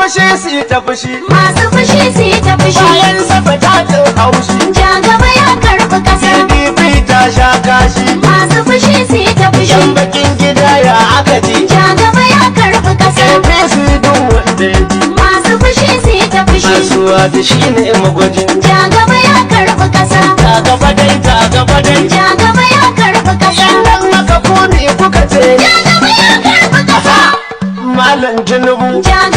fushi su yi ta fushi, masu fushi su yi ta fushi. bayan safa ta ɗau haushi, Ja gaba ya karɓi ƙasa. PDP ta sha kashi, Masu fushi su yi ta fushi. yan bakin gida ya aka ji, Ja gaba ya karɓi ƙasa. APC duk wanda ya ji, Masu fushi su yi ta fushi. kasuwa da shi ne magwajin. Ja gaba ya karɓi ƙasa. Ta gaba dai, ta gaba dai, Ja gaba ya karɓi ƙasa. yan nan maka kuni kuka ce, Ja gaba ya karɓi ƙasa. Malam Tinubu. Ja